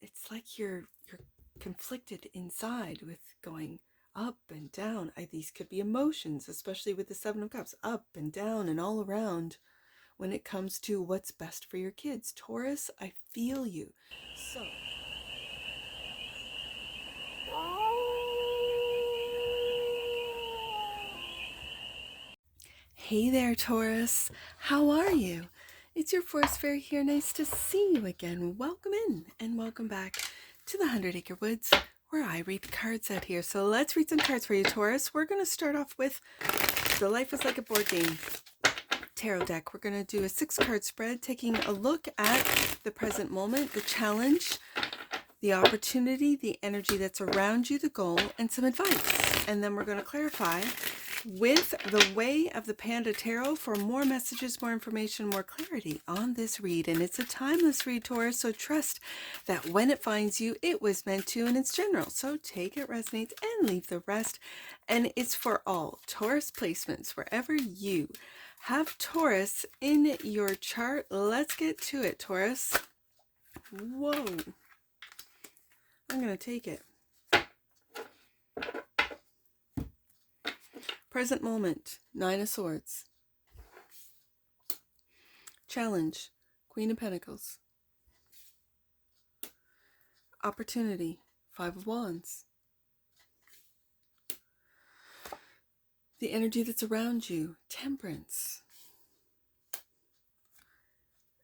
it's like you're conflicted inside with going up and down. These could be emotions, especially with the Seven of Cups, up and down and all around when it comes to what's best for your kids. Taurus, I feel you. So hey there, Taurus. How are you? It's your Forest Fairy here. Nice to see you again. Welcome in and welcome back to the 100 Acre Woods, where I read the cards out here. So let's read some cards for you, Taurus. We're going to start off with the Life is Like a Board Game tarot deck. We're going to do a 6-card spread, taking a look at the present moment, the challenge, the opportunity, the energy that's around you, the goal, and some advice. And then we're going to clarify with the Way of the Panda Tarot for more messages, more information, more clarity on this read. And it's a timeless read, Taurus, so trust that when it finds you, it was meant to, and it's general. So take it resonates and leave the rest. And it's for all Taurus placements, wherever you have Taurus in your chart. Let's get to it, Taurus. Whoa. I'm going to take it. Present moment, 9 of Swords. Challenge, Queen of Pentacles. Opportunity, 5 of Wands. The energy that's around you, Temperance.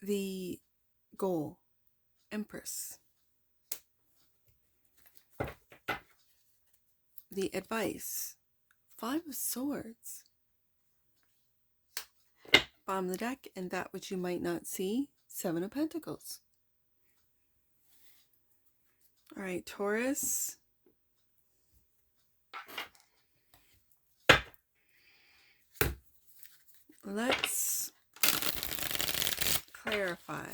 The goal, Empress. The advice, 5 of Swords. Bottom of the deck, and that which you might not see, 7 of Pentacles. All right, Taurus. Let's clarify.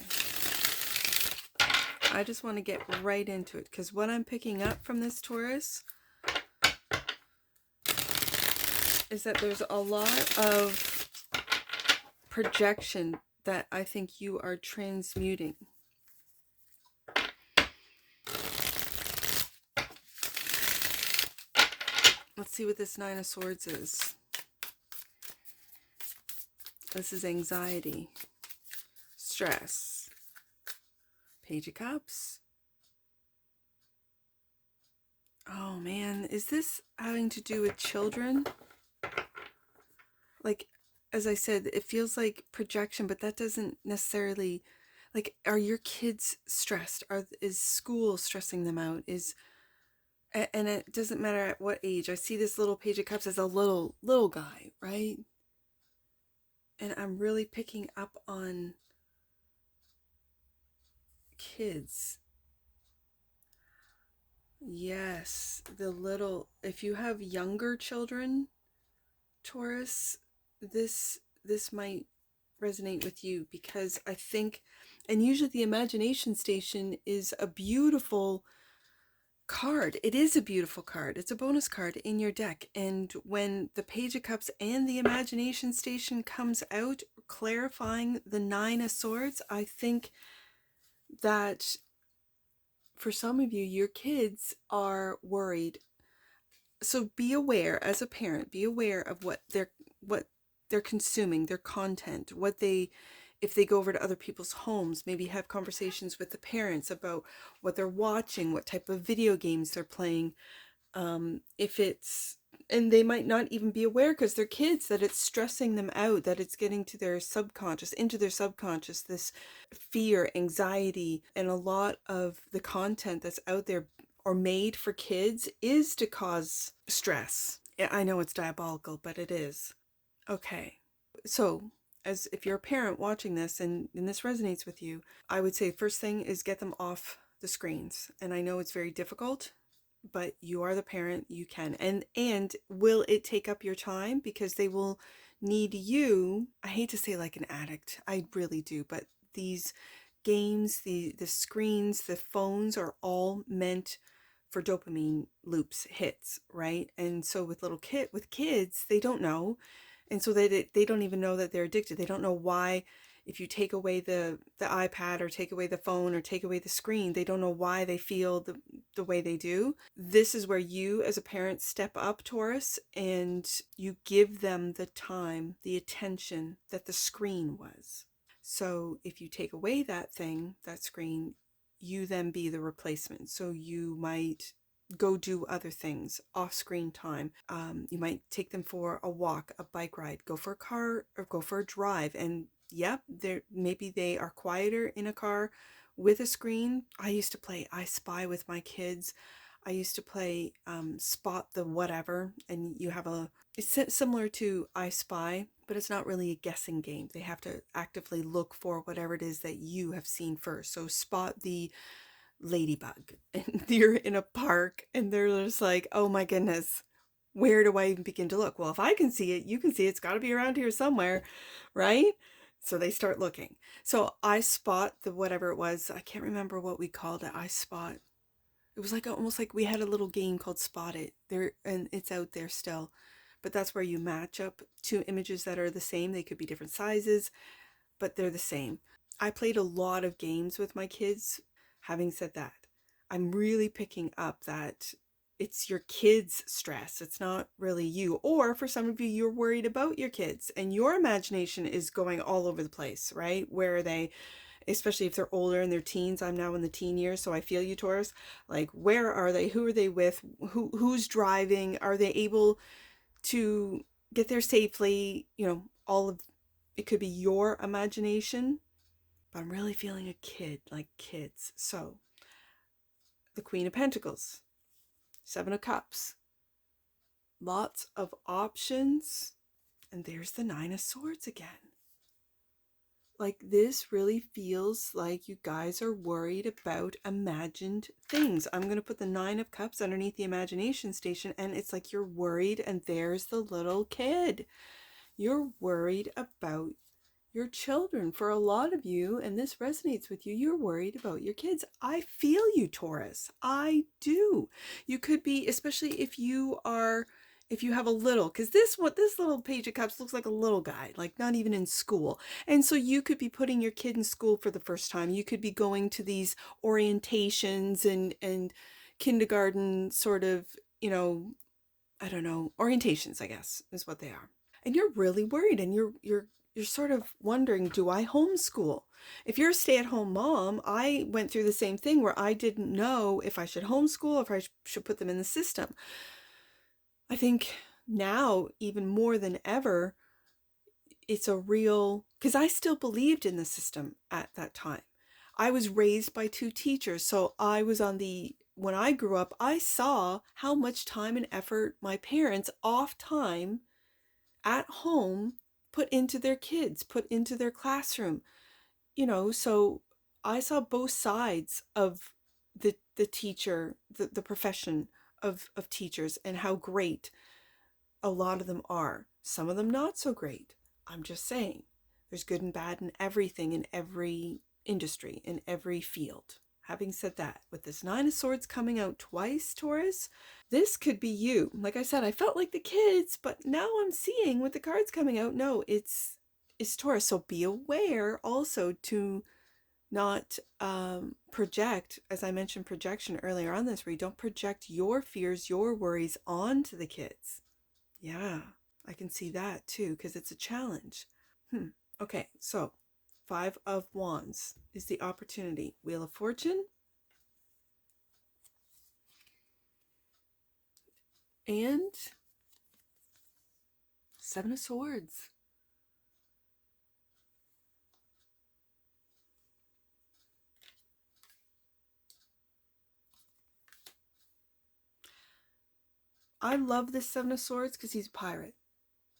I just want to get right into it, because what I'm picking up from this, Taurus, is that there's a lot of projection that I think you are transmuting. Let's see what this 9 of Swords is. This is anxiety, stress, Page of Cups. Oh man, is this having to do with children? Like, as I said, it feels like projection, but that doesn't necessarily, like, are your kids stressed? Is school stressing them out? And it doesn't matter at what age. I see this little Page of Cups as a little guy, right? And I'm really picking up on kids. Yes, if you have younger children, Taurus, this might resonate with you, because I think, and usually the Imagination Station is a beautiful card. It is a beautiful card. It's a bonus card in your deck. And when the Page of Cups and the Imagination Station comes out, clarifying the 9 of Swords, I think that for some of you, your kids are worried. So be aware, as a parent, be aware of what they're consuming, their content, if they go over to other people's homes, maybe have conversations with the parents about what they're watching, what type of video games they're playing. And they might not even be aware, because they're kids, that it's stressing them out, that it's getting to their subconscious, into their subconscious, this fear, anxiety, and a lot of the content that's out there or made for kids is to cause stress. I know it's diabolical, but it is. Okay, so as if you're a parent watching this and this resonates with you, I would say first thing is get them off the screens. And I know it's very difficult, but you are the parent, you can. And will it take up your time? Because they will need you. I hate to say like an addict, I really do, but these games, the screens, the phones are all meant for dopamine loops, hits, right? And so with kids, they don't know. And so they don't even know that they're addicted. They don't know why if you take away the iPad or take away the phone or take away the screen, they don't know why they feel the way they do. This is where you as a parent step up, Taurus, and you give them the time, the attention that the screen was. So if you take away that thing, that screen, you then be the replacement. So you might go do other things off screen time. You might take them for a walk, a bike ride, go for a car or go for a drive. And yep, maybe they are quieter in a car with a screen. I used to play I Spy with my kids. I used to play Spot the Whatever, and you have it's similar to I Spy, but it's not really a guessing game. They have to actively look for whatever it is that you have seen first. So spot the ladybug, and you're in a park and they're just like, oh my goodness, where do I even begin to look? Well, if I can see it, you can see it. It's got to be around here somewhere, right? So they start looking. So I Spot the whatever it was. I can't remember what we called it. I Spot. It was like almost like we had a little game called Spot It there, and it's out there still. But that's where you match up two images that are the same. They could be different sizes, but they're the same. I played a lot of games with my kids. Having said that, I'm really picking up that it's your kids' stress. It's not really you. Or for some of you, you're worried about your kids and your imagination is going all over the place, right? Where are they? Especially if they're older and they're teens. I'm now in the teen years, so I feel you, Taurus. Like, where are they? Who are they with? Who's driving? Are they able to get there safely? You know, all of it could be your imagination, but I'm really feeling a kid, like kids. So, the Queen of Pentacles, Seven of Cups, lots of options, and there's the Nine of Swords again. Like, this really feels like you guys are worried about imagined things. I'm going to put the Nine of Cups underneath the imagination station, and it's like you're worried, and there's the little kid. You're worried about your children. For a lot of you, and this resonates with you, you're worried about your kids. I feel you, Taurus. I do. You could be, especially if you have a little, because this little Page of Cups looks like a little guy, like not even in school. And so you could be putting your kid in school for the first time. You could be going to these orientations and kindergarten sort of, I don't know, orientations, I guess, is what they are. And you're really worried, and you're sort of wondering, do I homeschool? If you're a stay-at-home mom, I went through the same thing where I didn't know if I should homeschool, if I should put them in the system. I think now, even more than ever, it's a real, because I still believed in the system at that time. I was raised by two teachers, so when I grew up, I saw how much time and effort my parents off time at home put into their kids, put into their classroom. So I saw both sides of the teacher, the profession of teachers, and how great a lot of them are. Some of them not so great. I'm just saying, there's good and bad in everything, in every industry, in every field. Having said that, with this Nine of Swords coming out twice, Taurus, this could be you. Like I said, I felt like the kids, but now I'm seeing with the cards coming out, no, it's Taurus. So be aware also to not project, as I mentioned projection earlier on this, where you don't project your fears, your worries onto the kids. Yeah, I can see that too, because it's a challenge. Okay, so Five of Wands is the opportunity. Wheel of Fortune. And Seven of Swords. I love this Seven of Swords because he's a pirate.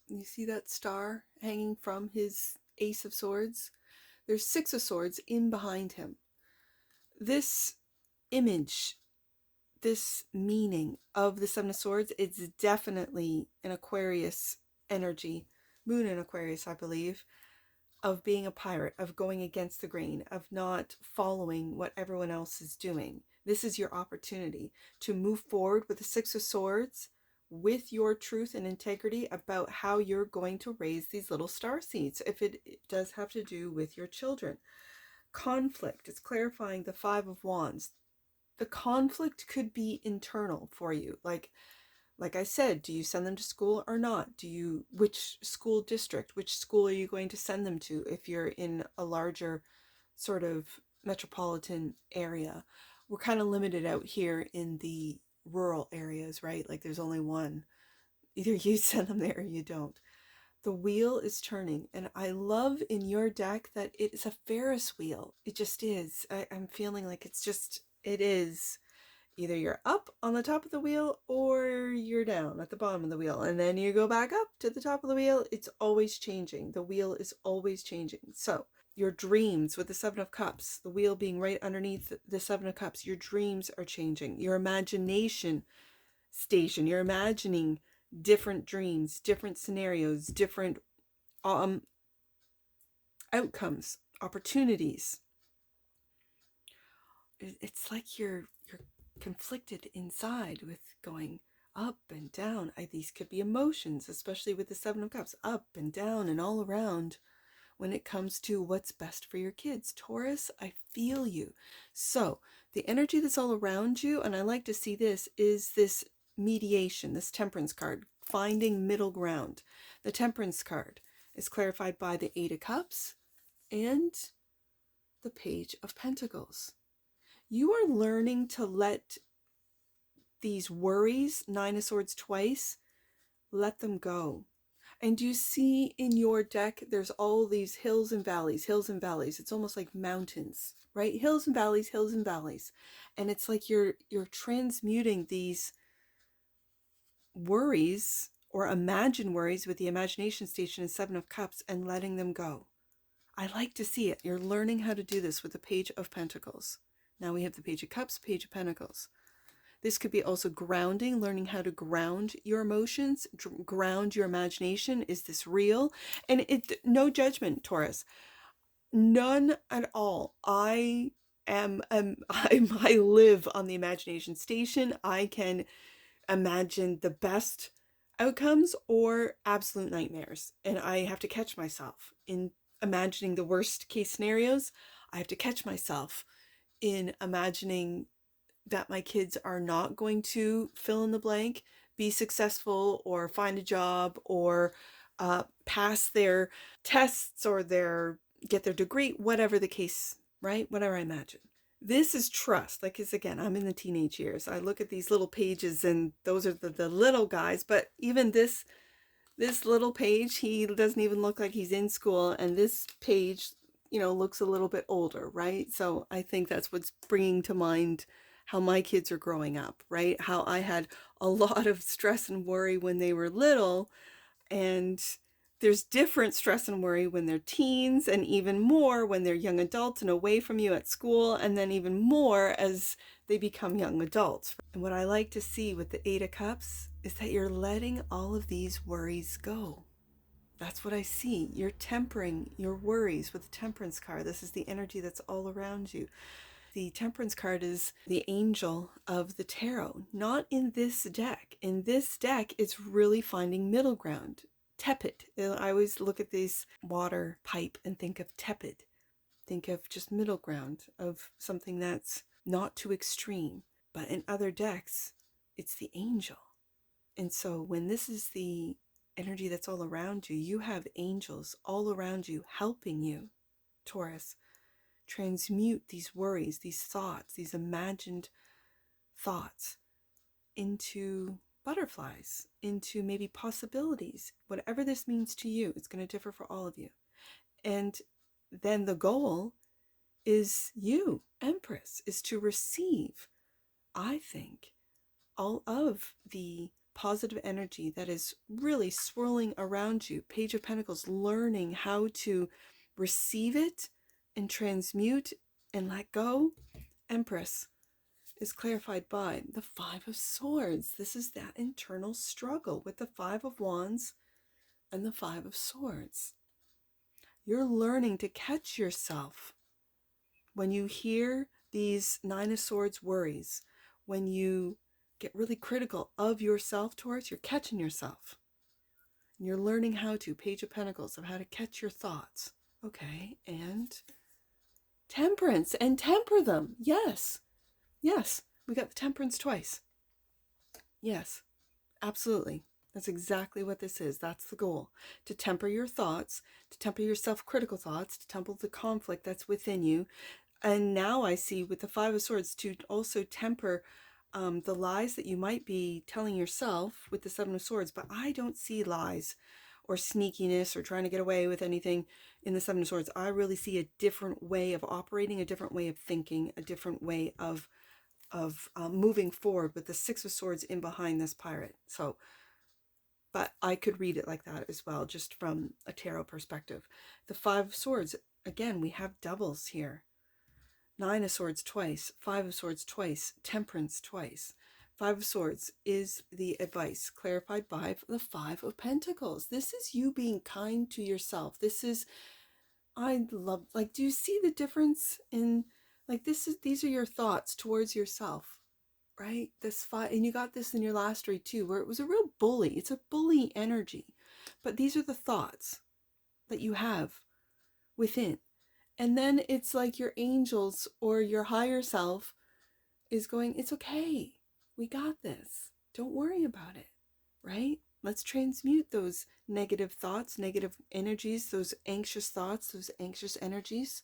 You see that star hanging from his Ace of Swords? There's Six of Swords in behind him. This image, this meaning of the Seven of Swords, it's definitely an Aquarius energy, moon in Aquarius, I believe, of being a pirate, of going against the grain, of not following what everyone else is doing. This is your opportunity to move forward with the Six of Swords, with your truth and integrity about how you're going to raise these little star seeds, if it does have to do with your children. Conflict, it's clarifying the Five of Wands. The conflict could be internal for you. Like I said, do you send them to school or not? Which school district, which school are you going to send them to if you're in a larger sort of metropolitan area? We're kind of limited out here in the rural areas, right? Like there's only one. Either you send them there or you don't. The wheel is turning, and I love in your deck that it is a Ferris wheel. It just is. I'm feeling like it is. Either you're up on the top of the wheel or you're down at the bottom of the wheel, and then you go back up to the top of the wheel. It's always changing. The wheel is always changing. So your dreams with the Seven of Cups, the wheel being right underneath the Seven of Cups, your dreams are changing. Your imagination station, you're imagining different dreams, different scenarios, different outcomes, opportunities. It's like you're conflicted inside with going up and down. These could be emotions, especially with the Seven of Cups, up and down and all around when it comes to what's best for your kids. Taurus, I feel you. So the energy that's all around you, and I like to see this, is this mediation, this Temperance card, finding middle ground. The Temperance card is clarified by the Eight of Cups and the Page of Pentacles. You are learning to let these worries, Nine of Swords twice, let them go. And you see in your deck, there's all these hills and valleys, hills and valleys. It's almost like mountains, right? Hills and valleys, hills and valleys. And it's like you're transmuting these worries or imagined worries with the imagination station and Seven of Cups and letting them go. I like to see it. You're learning how to do this with the Page of Pentacles. Now we have the Page of Cups, Page of Pentacles. This could be also grounding, learning how to ground your emotions, ground your imagination. Is this real? And no judgment, Taurus. None at all. I live on the imagination station. I can imagine the best outcomes or absolute nightmares. And I have to catch myself in imagining the worst case scenarios. I have to catch myself in imagining that my kids are not going to fill in the blank, be successful or find a job or pass their tests or get their degree, whatever the case, right? Whatever I imagine. This is trust. Like, it's again, I'm in the teenage years. I look at these little pages and those are the little guys, but even this little page, he doesn't even look like he's in school. And this page, looks a little bit older, right? So I think that's what's bringing to mind how my kids are growing up, right? How I had a lot of stress and worry when they were little, and there's different stress and worry when they're teens, and even more when they're young adults and away from you at school, and then even more as they become young adults. And what I like to see with the Eight of Cups is that you're letting all of these worries go. That's what I see. You're tempering your worries with the Temperance card. This is the energy that's all around you. The Temperance card is the angel of the tarot, not in this deck. In this deck, it's really finding middle ground. Tepid. I always look at this water pipe and think of tepid. Think of just middle ground, of something that's not too extreme. But in other decks, it's the angel. And so when this is the energy that's all around you, you have angels all around you helping you, Taurus, transmute these worries, these thoughts, these imagined thoughts into butterflies, into maybe possibilities. Whatever this means to you, it's going to differ for all of you. And then the goal is you, Empress, is to receive, I think, all of the positive energy that is really swirling around you. Page of Pentacles, learning how to receive it and transmute and let go. Empress is clarified by the Five of Swords. This is that internal struggle with the Five of Wands and the Five of Swords. You're learning to catch yourself when you hear these Nine of Swords worries, when you get really critical of yourself, Taurus, you're catching yourself. And you're learning how to, Page of Pentacles, of how to catch your thoughts. Okay, and temperance, and temper them. Yes, yes, we got the temperance twice. Yes, absolutely. That's exactly what this is. That's the goal. To temper your thoughts, to temper your self-critical thoughts, to temper the conflict that's within you. And now I see with the Five of Swords to also temper the lies that you might be telling yourself with the Seven of Swords. But I don't see lies or sneakiness or trying to get away with anything in the Seven of Swords. I really see a different way of operating, a different way of thinking, a different way of moving forward with the Six of Swords in behind this pirate. So, but I could read it like that as well, just from a tarot perspective. The Five of Swords, again, we have doubles here. Nine of Swords twice, Five of Swords twice, Temperance twice. Five of Swords is the advice clarified by the Five of Pentacles. This is you being kind to yourself. This is, I love, like, do you see the difference in, like, these are your thoughts towards yourself, right? This five, and you got this in your last read too, where it was a real bully. It's a bully energy, but these are the thoughts that you have within. And then it's like your angels or your higher self is going, it's okay. We got this. Don't worry about it, right? Let's transmute those negative thoughts, negative energies, those anxious thoughts, those anxious energies.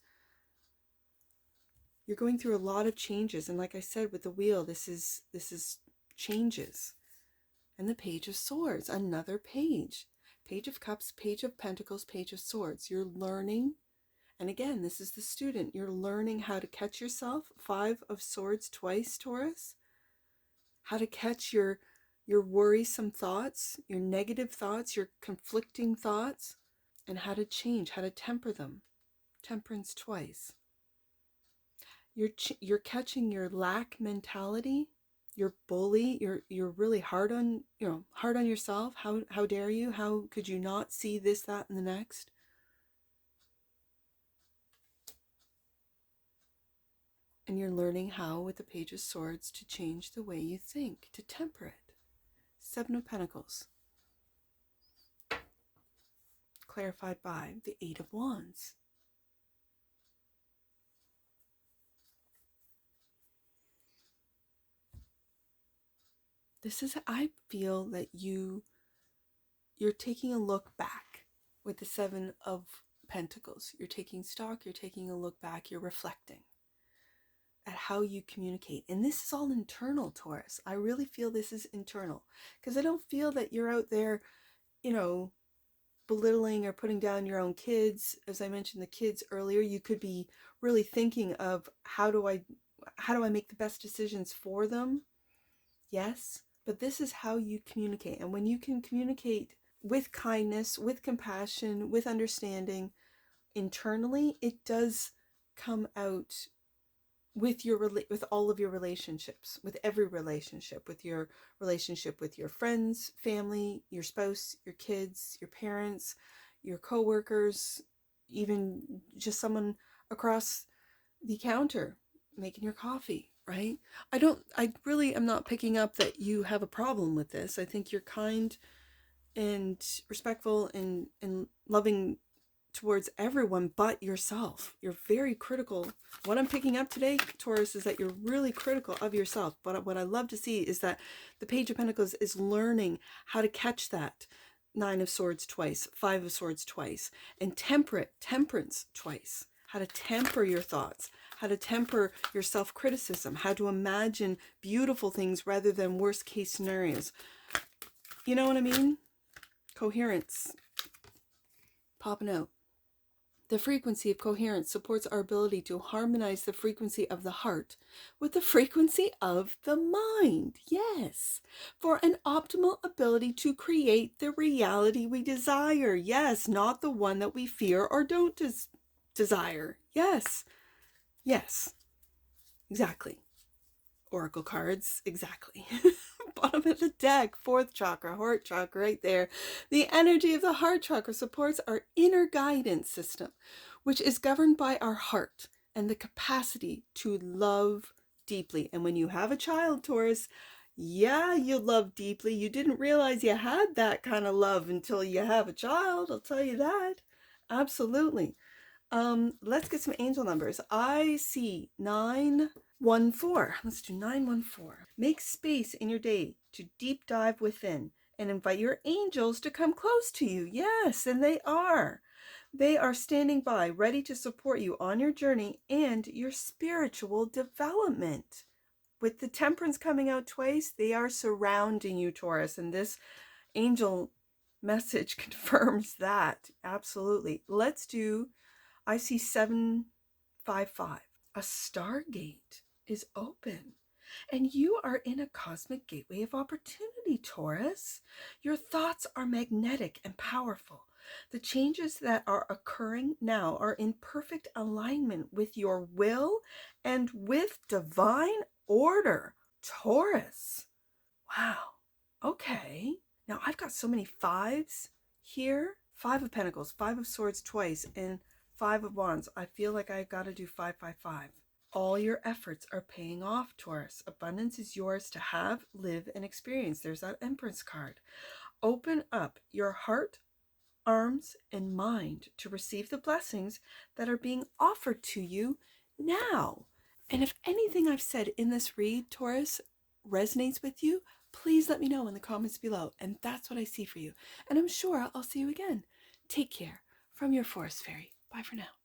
You're going through a lot of changes. And like I said, with the wheel, this is changes. And the Page of Swords, another page. Page of Cups, Page of Pentacles, Page of Swords. You're learning. And again, this is the student. You're learning how to catch yourself. Five of Swords twice, Taurus. How to catch your worrisome thoughts, your negative thoughts, your conflicting thoughts, and how to change, how to temper them. Temperance twice. You're catching your lack mentality, your bully. You're really hard on yourself. How dare you? How could you not see this, that, and the next? And you're learning how, with the Page of Swords, to change the way you think, to temper it. Seven of Pentacles. Clarified by the Eight of Wands. This is, I feel that you're taking a look back with the Seven of Pentacles. You're taking stock, you're taking a look back, you're reflecting at how you communicate. And this is all internal, Taurus. I really feel this is internal, because I don't feel that you're out there, belittling or putting down your own kids. As I mentioned the kids earlier, you could be really thinking of how do I make the best decisions for them? Yes, but this is how you communicate. And when you can communicate with kindness, with compassion, with understanding internally, it does come out with with all of your relationships, with every relationship, with your relationship with your friends, family, your spouse, your kids, your parents, your coworkers, even just someone across the counter making your coffee, right? I really am not picking up that you have a problem with this. I think you're kind and respectful and loving towards everyone but yourself. You're very critical. What I'm picking up today, Taurus, is that you're really critical of yourself. But what I love to see is that the Page of Pentacles is learning how to catch that. Nine of Swords twice, Five of Swords twice, and temperance twice. How to temper your thoughts, how to temper your self-criticism, how to imagine beautiful things rather than worst case scenarios. You know what I mean? Coherence. Popping out. The frequency of coherence supports our ability to harmonize the frequency of the heart with the frequency of the mind. Yes. For an optimal ability to create the reality we desire. Yes. Not the one that we fear or don't desire. Yes. Yes. Exactly. Oracle cards. Exactly. Bottom of the deck, fourth chakra, heart chakra right there. The energy of the heart chakra supports our inner guidance system, which is governed by our heart and the capacity to love deeply. And when you have a child, Taurus, Yeah, you love deeply. You didn't realize you had that kind of love until you have a child, I'll tell you that. Absolutely. Let's get some angel numbers. I see 914. Let's do 914. Make space in your day to deep dive within and invite your angels to come close to you. Yes, and they are. They are standing by, ready to support you on your journey and your spiritual development. With the temperance coming out twice, they are surrounding you, Taurus, and this angel message confirms that. Absolutely. Let's do, I see 755. A stargate is open. And you are in a cosmic gateway of opportunity, Taurus. Your thoughts are magnetic and powerful. The changes that are occurring now are in perfect alignment with your will and with divine order, Taurus. Wow. Okay. Now I've got so many fives here. Five of Pentacles, Five of Swords twice, and Five of Wands. I feel like I got to do 555. All your efforts are paying off, Taurus. Abundance is yours to have, live, and experience. There's that Empress card. Open up your heart, arms, and mind to receive the blessings that are being offered to you now. And if anything I've said in this read, Taurus, resonates with you, please let me know in the comments below. And that's what I see for you. And I'm sure I'll see you again. Take care from your Forest Fairy. Bye for now.